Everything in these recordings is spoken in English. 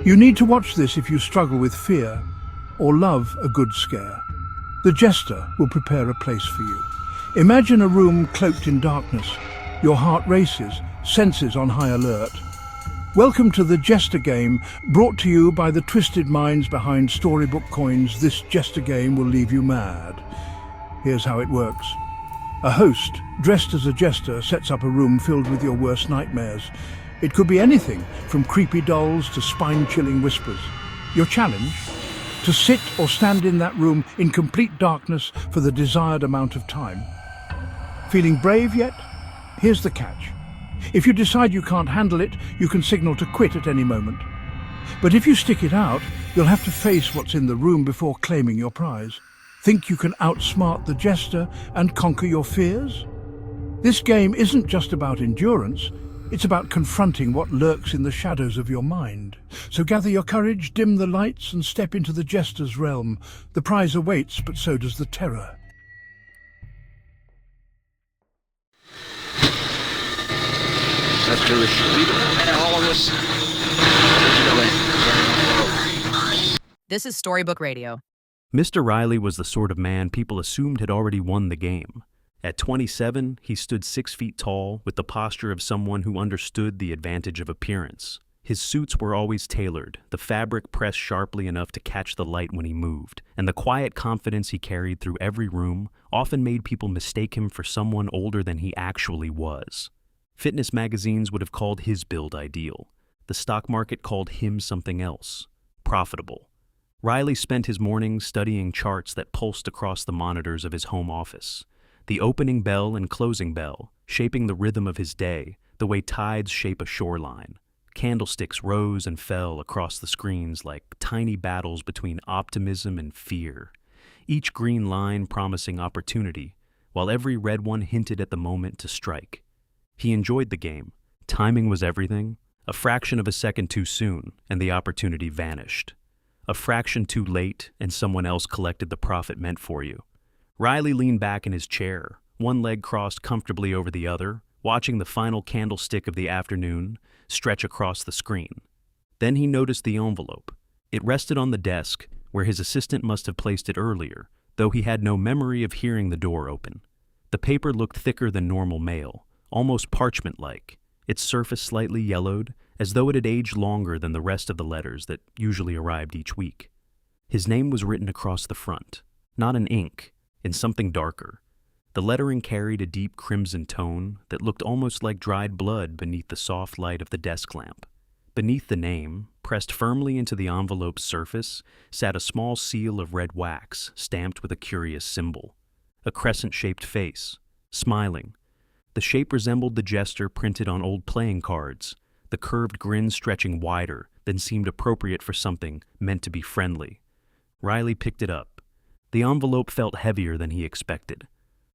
You need to watch this if you struggle with fear or love a good scare. The Jester will prepare a place for you. Imagine a room cloaked in darkness. Your heart races, senses on high alert. Welcome to the Jester Game, brought to you by the twisted minds behind Storybook coins. This Jester Game will leave you mad. Here's how it works. A host, dressed as a jester, sets up a room filled with your worst nightmares. It could be anything, from creepy dolls to spine-chilling whispers. Your challenge? To sit or stand in that room in complete darkness for the desired amount of time. Feeling brave yet? Here's the catch. If you decide you can't handle it, you can signal to quit at any moment. But if you stick it out, you'll have to face what's in the room before claiming your prize. Think you can outsmart the Jester and conquer your fears? This game isn't just about endurance, it's about confronting what lurks in the shadows of your mind. So gather your courage, dim the lights, and step into the Jester's realm. The prize awaits, but so does the terror. That's really and all of this. This is Storybook Radio. Mr. Riley was the sort of man people assumed had already won the game. At 27, he stood 6 feet tall with the posture of someone who understood the advantage of appearance. His suits were always tailored, the fabric pressed sharply enough to catch the light when he moved, and the quiet confidence he carried through every room often made people mistake him for someone older than he actually was. Fitness magazines would have called his build ideal. The stock market called him something else: profitable. Riley spent his mornings studying charts that pulsed across the monitors of his home office. The opening bell and closing bell, shaping the rhythm of his day, the way tides shape a shoreline. Candlesticks rose and fell across the screens like tiny battles between optimism and fear, each green line promising opportunity, while every red one hinted at the moment to strike. He enjoyed the game. Timing was everything. A fraction of a second too soon, and the opportunity vanished. A fraction too late, and someone else collected the profit meant for you. Riley leaned back in his chair, one leg crossed comfortably over the other, watching the final candlestick of the afternoon stretch across the screen. Then he noticed the envelope. It rested on the desk, where his assistant must have placed it earlier, though he had no memory of hearing the door open. The paper looked thicker than normal mail, almost parchment-like, its surface slightly yellowed, as though it had aged longer than the rest of the letters that usually arrived each week. His name was written across the front, not in ink, in something darker. The lettering carried a deep crimson tone that looked almost like dried blood beneath the soft light of the desk lamp. Beneath the name, pressed firmly into the envelope's surface, sat a small seal of red wax stamped with a curious symbol. A crescent-shaped face, smiling. The shape resembled the Jester printed on old playing cards, the curved grin stretching wider than seemed appropriate for something meant to be friendly. Riley picked it up. The envelope felt heavier than he expected.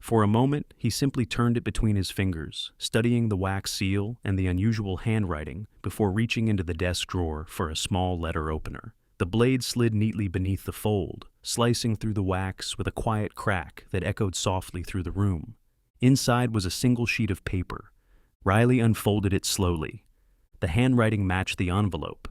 For a moment, he simply turned it between his fingers, studying the wax seal and the unusual handwriting before reaching into the desk drawer for a small letter opener. The blade slid neatly beneath the fold, slicing through the wax with a quiet crack that echoed softly through the room. Inside was a single sheet of paper. Riley unfolded it slowly. The handwriting matched the envelope,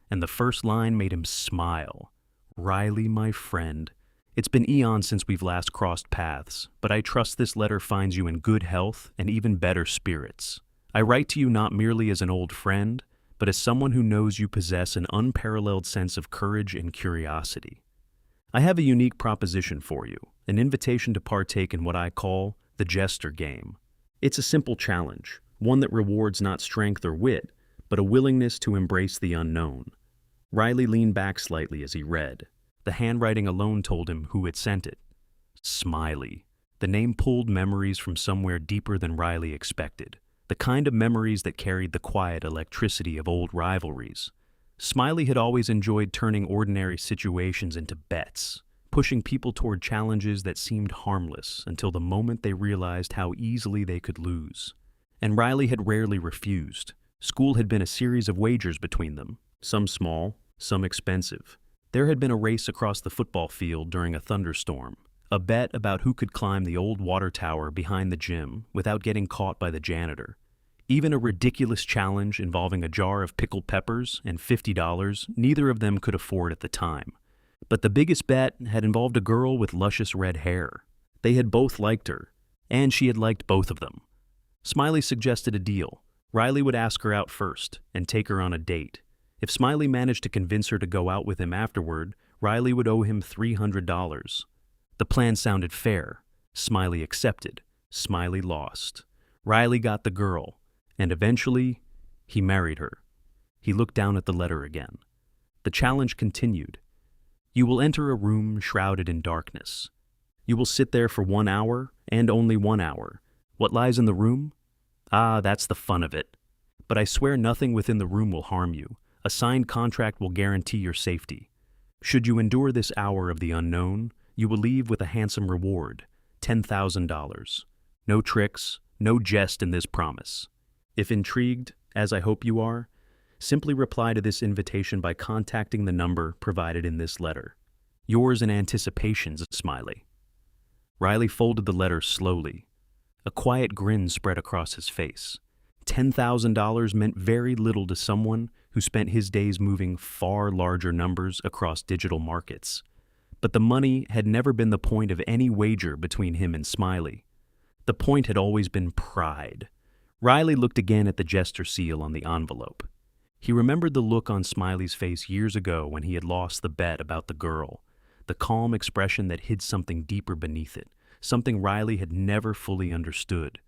and the first line made him smile. "Riley, my friend. It's been eons since we've last crossed paths, but I trust this letter finds you in good health and even better spirits. I write to you not merely as an old friend, but as someone who knows you possess an unparalleled sense of courage and curiosity. I have a unique proposition for you, an invitation to partake in what I call the Jester Game. It's a simple challenge, one that rewards not strength or wit, but a willingness to embrace the unknown." Riley leaned back slightly as he read. The handwriting alone told him who had sent it. Smiley. The name pulled memories from somewhere deeper than Riley expected, the kind of memories that carried the quiet electricity of old rivalries. Smiley had always enjoyed turning ordinary situations into bets, pushing people toward challenges that seemed harmless until the moment they realized how easily they could lose. And Riley had rarely refused. School had been a series of wagers between them, some small, some expensive. There had been a race across the football field during a thunderstorm, a bet about who could climb the old water tower behind the gym without getting caught by the janitor. Even a ridiculous challenge involving a jar of pickled peppers and $50 neither of them could afford at the time. But the biggest bet had involved a girl with luscious red hair. They had both liked her, and she had liked both of them. Smiley suggested a deal. Riley would ask her out first and take her on a date. If Smiley managed to convince her to go out with him afterward, Riley would owe him $300. The plan sounded fair. Smiley accepted. Smiley lost. Riley got the girl, and eventually, he married her. He looked down at the letter again. The challenge continued. You will enter a room shrouded in darkness. You will sit there for 1 hour, and only 1 hour. What lies in the room? Ah, that's the fun of it. But I swear nothing within the room will harm you. A signed contract will guarantee your safety. Should you endure this hour of the unknown, you will leave with a handsome reward, $10,000. No tricks, no jest in this promise. If intrigued, as I hope you are, simply reply to this invitation by contacting the number provided in this letter. Yours in anticipations, Smiley. Riley folded the letter slowly. A quiet grin spread across his face. $10,000 meant very little to someone who spent his days moving far larger numbers across digital markets. But the money had never been the point of any wager between him and Smiley. The point had always been pride. Riley looked again at the Jester seal on the envelope. He remembered the look on Smiley's face years ago when he had lost the bet about the girl, the calm expression that hid something deeper beneath it, something Riley had never fully understood.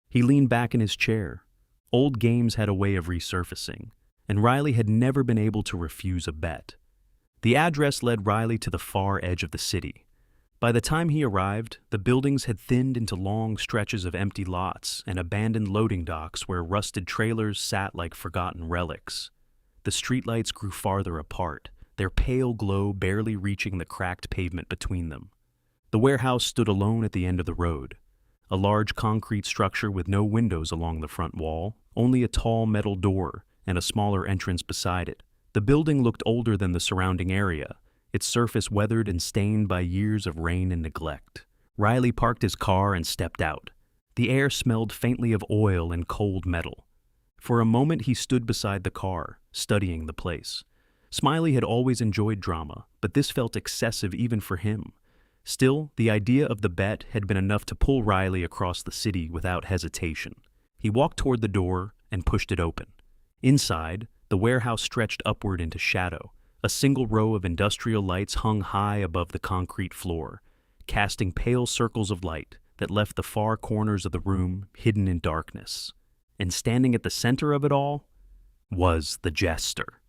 He leaned back in his chair. Old games had a way of resurfacing, and Riley had never been able to refuse a bet. The address led Riley to the far edge of the city. By the time he arrived, the buildings had thinned into long stretches of empty lots and abandoned loading docks where rusted trailers sat like forgotten relics. The streetlights grew farther apart, their pale glow barely reaching the cracked pavement between them. The warehouse stood alone at the end of the road, a large concrete structure with no windows along the front wall, only a tall metal door and a smaller entrance beside it. The building looked older than the surrounding area, its surface weathered and stained by years of rain and neglect. Riley parked his car and stepped out. The air smelled faintly of oil and cold metal. For a moment he stood beside the car, studying the place. Smiley had always enjoyed drama, but this felt excessive even for him. Still, the idea of the bet had been enough to pull Riley across the city without hesitation. He walked toward the door and pushed it open. Inside, the warehouse stretched upward into shadow. A single row of industrial lights hung high above the concrete floor, casting pale circles of light that left the far corners of the room hidden in darkness. And standing at the center of it all was the Jester.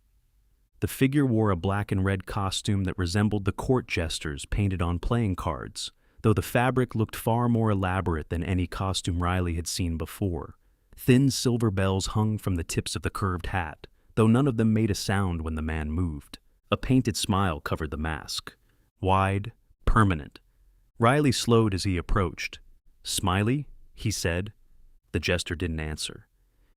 The figure wore a black and red costume that resembled the court jesters painted on playing cards, though the fabric looked far more elaborate than any costume Riley had seen before. Thin silver bells hung from the tips of the curved hat, though none of them made a sound when the man moved. A painted smile covered the mask. Wide, permanent. Riley slowed as he approached. "Smiley?" he said. The Jester didn't answer.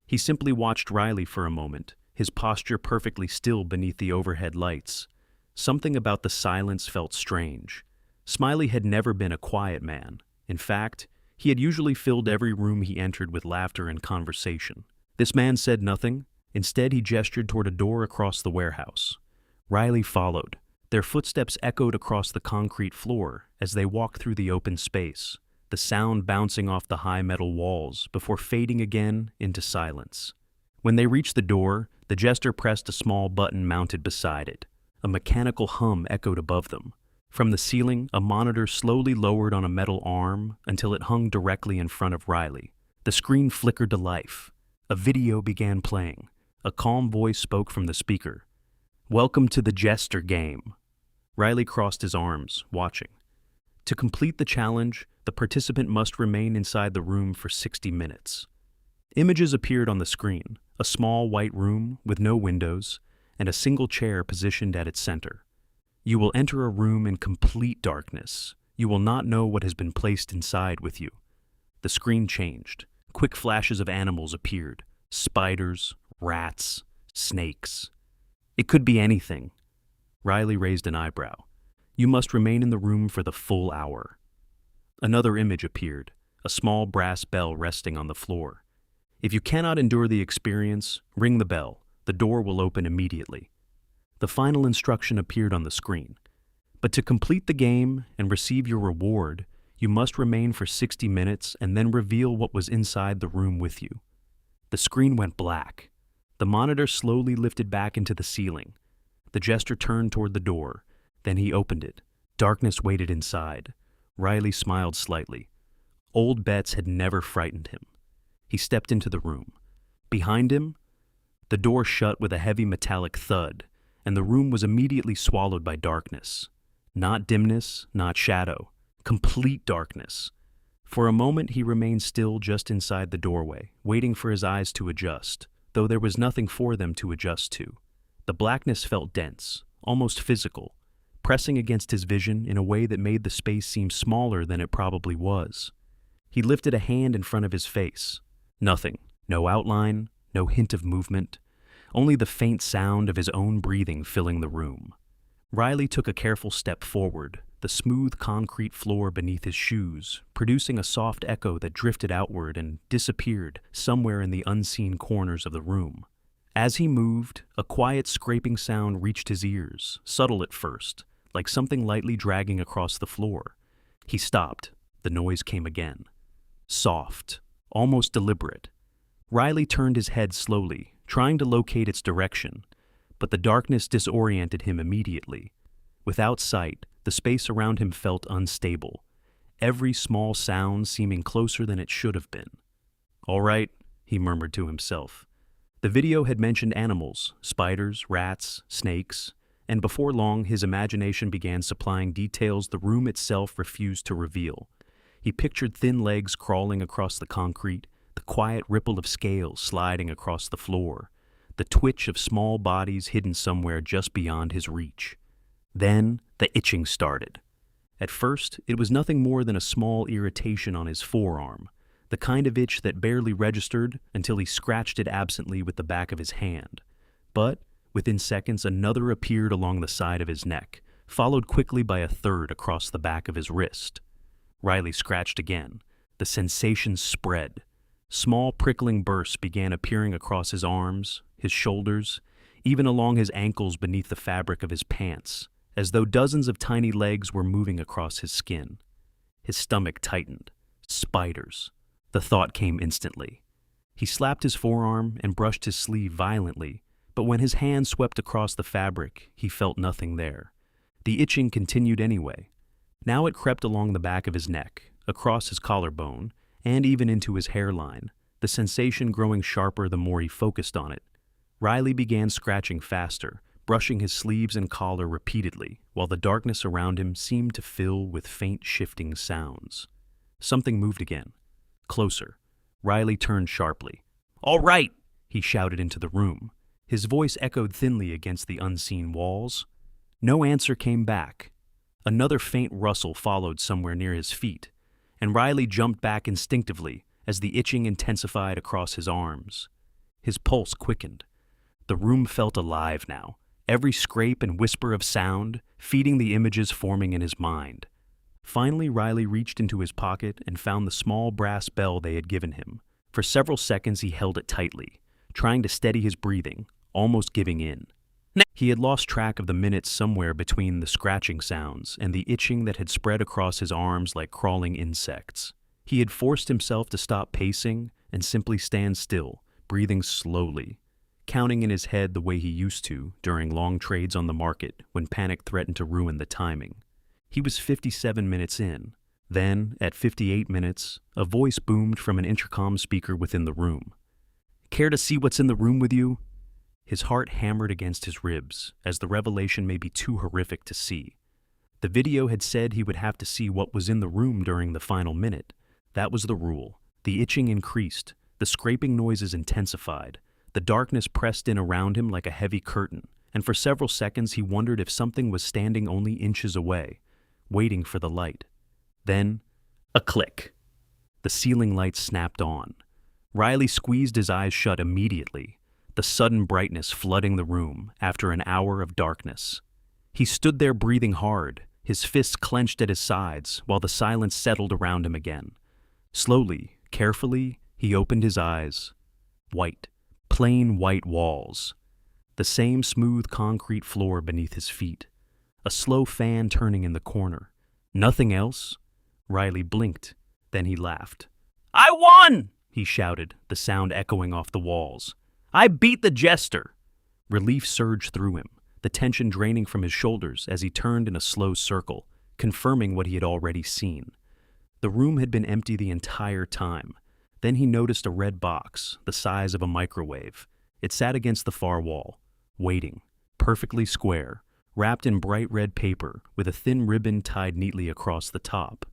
He simply watched Riley for a moment, his posture perfectly still beneath the overhead lights. Something about the silence felt strange. Smiley had never been a quiet man. In fact, he had usually filled every room he entered with laughter and conversation. This man said nothing. Instead, he gestured toward a door across the warehouse. Riley followed. Their footsteps echoed across the concrete floor as they walked through the open space, the sound bouncing off the high metal walls before fading again into silence. When they reached the door, the Jester pressed a small button mounted beside it. A mechanical hum echoed above them. From the ceiling, a monitor slowly lowered on a metal arm until it hung directly in front of Riley. The screen flickered to life. A video began playing. A calm voice spoke from the speaker. "Welcome to the Jester Game." Riley crossed his arms, watching. To complete the challenge, the participant must remain inside the room for 60 minutes. Images appeared on the screen, a small white room with no windows, and a single chair positioned at its center. You will enter a room in complete darkness. You will not know what has been placed inside with you. The screen changed. Quick flashes of animals appeared. Spiders, rats, snakes. It could be anything. Riley raised an eyebrow. You must remain in the room for the full hour. Another image appeared, a small brass bell resting on the floor. If you cannot endure the experience, ring the bell. The door will open immediately. The final instruction appeared on the screen. But to complete the game and receive your reward, you must remain for 60 minutes and then reveal what was inside the room with you. The screen went black. The monitor slowly lifted back into the ceiling. The jester turned toward the door. Then he opened it. Darkness waited inside. Riley smiled slightly. Old bets had never frightened him. He stepped into the room. Behind him, the door shut with a heavy metallic thud, and the room was immediately swallowed by darkness. Not dimness, not shadow. Complete darkness. For a moment he remained still just inside the doorway, waiting for his eyes to adjust, though there was nothing for them to adjust to. The blackness felt dense, almost physical, pressing against his vision in a way that made the space seem smaller than it probably was. He lifted a hand in front of his face. Nothing. No outline, no hint of movement, only the faint sound of his own breathing filling the room. Riley took a careful step forward, the smooth concrete floor beneath his shoes, producing a soft echo that drifted outward and disappeared somewhere in the unseen corners of the room. As he moved, a quiet scraping sound reached his ears, subtle at first, like something lightly dragging across the floor. He stopped. The noise came again. Soft, almost deliberate. Riley turned his head slowly, trying to locate its direction, but the darkness disoriented him immediately. Without sight, the space around him felt unstable, every small sound seeming closer than it should have been. "All right," he murmured to himself. The video had mentioned animals, spiders, rats, snakes, and before long his imagination began supplying details the room itself refused to reveal. He pictured thin legs crawling across the concrete, the quiet ripple of scales sliding across the floor, the twitch of small bodies hidden somewhere just beyond his reach. Then the itching started. At first, it was nothing more than a small irritation on his forearm, the kind of itch that barely registered until he scratched it absently with the back of his hand. But within seconds, another appeared along the side of his neck, followed quickly by a third across the back of his wrist. Riley scratched again. The sensation spread. Small prickling bursts began appearing across his arms, his shoulders, even along his ankles beneath the fabric of his pants, as though dozens of tiny legs were moving across his skin. His stomach tightened. Spiders. The thought came instantly. He slapped his forearm and brushed his sleeve violently, but when his hand swept across the fabric, he felt nothing there. The itching continued anyway. Now it crept along the back of his neck, across his collarbone, and even into his hairline, the sensation growing sharper the more he focused on it. Riley began scratching faster, brushing his sleeves and collar repeatedly, while the darkness around him seemed to fill with faint shifting sounds. Something moved again. Closer. Riley turned sharply. "All right!" he shouted into the room. His voice echoed thinly against the unseen walls. No answer came back. Another faint rustle followed somewhere near his feet, and Riley jumped back instinctively as the itching intensified across his arms. His pulse quickened. The room felt alive now, every scrape and whisper of sound feeding the images forming in his mind. Finally, Riley reached into his pocket and found the small brass bell they had given him. For several seconds he held it tightly, trying to steady his breathing, almost giving in. He had lost track of the minutes somewhere between the scratching sounds and the itching that had spread across his arms like crawling insects. He had forced himself to stop pacing and simply stand still, breathing slowly, counting in his head the way he used to during long trades on the market when panic threatened to ruin the timing. He was 57 minutes in. Then, at 58 minutes, a voice boomed from an intercom speaker within the room. "Care to see what's in the room with you?" His heart hammered against his ribs, as the revelation may be too horrific to see. The video had said he would have to see what was in the room during the final minute. That was the rule. The itching increased, the scraping noises intensified, the darkness pressed in around him like a heavy curtain, and for several seconds he wondered if something was standing only inches away, waiting for the light. Then, a click. The ceiling lights snapped on. Riley squeezed his eyes shut immediately, the sudden brightness flooding the room after an hour of darkness. He stood there breathing hard, his fists clenched at his sides while the silence settled around him again. Slowly, carefully, he opened his eyes. White, plain white walls. The same smooth concrete floor beneath his feet. A slow fan turning in the corner. Nothing else? Riley blinked, then he laughed. "I won!" he shouted, the sound echoing off the walls. "I beat the Jester!" Relief surged through him, the tension draining from his shoulders as he turned in a slow circle, confirming what he had already seen. The room had been empty the entire time. Then he noticed a red box, the size of a microwave. It sat against the far wall, waiting, perfectly square, wrapped in bright red paper with a thin ribbon tied neatly across the top.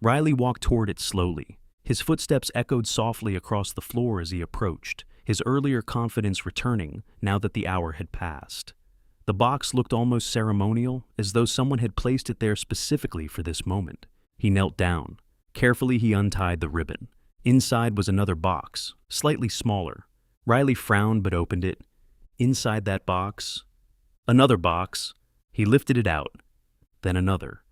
Riley walked toward it slowly. His footsteps echoed softly across the floor as he approached, his earlier confidence returning now that the hour had passed. The box looked almost ceremonial, as though someone had placed it there specifically for this moment. He knelt down. Carefully he untied the ribbon. Inside was another box, slightly smaller. Riley frowned but opened it. Inside that box, another box. He lifted it out, then another.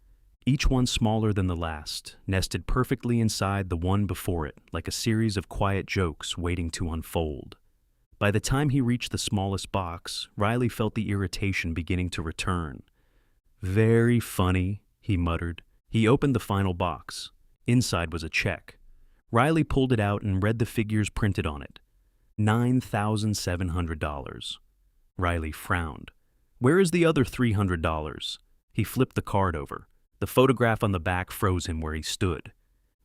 Each one smaller than the last, nested perfectly inside the one before it, like a series of quiet jokes waiting to unfold. By the time he reached the smallest box, Riley felt the irritation beginning to return. "Very funny," he muttered. He opened the final box. Inside was a check. Riley pulled it out and read the figures printed on it. $9,700. Riley frowned. "Where is the other $300? He flipped the card over. The photograph on the back froze him where he stood.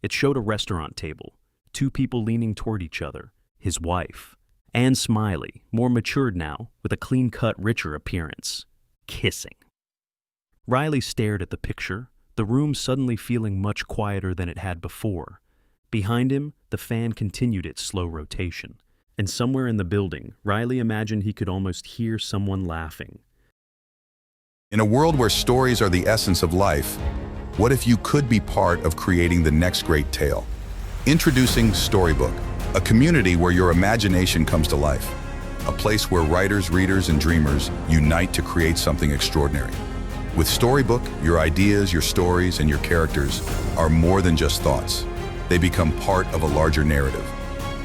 It showed a restaurant table, two people leaning toward each other, his wife, and Smiley, more matured now, with a clean-cut, richer appearance, kissing. Riley stared at the picture, the room suddenly feeling much quieter than it had before. Behind him, the fan continued its slow rotation, and somewhere in the building, Riley imagined he could almost hear someone laughing. In a world where stories are the essence of life, what if you could be part of creating the next great tale? Introducing Storybook, a community where your imagination comes to life. A place where writers, readers, and dreamers unite to create something extraordinary. With Storybook, your ideas, your stories, and your characters are more than just thoughts. They become part of a larger narrative.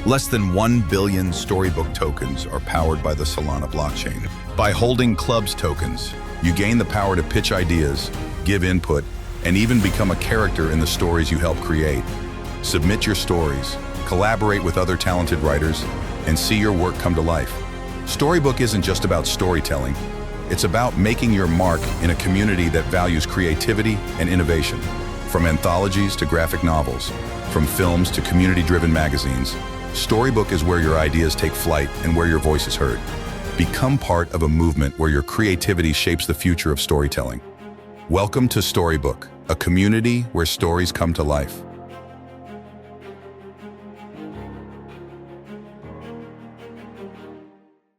Less than 1 billion Storybook tokens are powered by the Solana blockchain. By holding Club's tokens, you gain the power to pitch ideas, give input, and even become a character in the stories you help create. Submit your stories, collaborate with other talented writers, and see your work come to life. Storybook isn't just about storytelling. It's about making your mark in a community that values creativity and innovation. From anthologies to graphic novels, from films to community-driven magazines, Storybook is where your ideas take flight and where your voice is heard. Become part of a movement where your creativity shapes the future of storytelling. Welcome to Storybook, a community where stories come to life.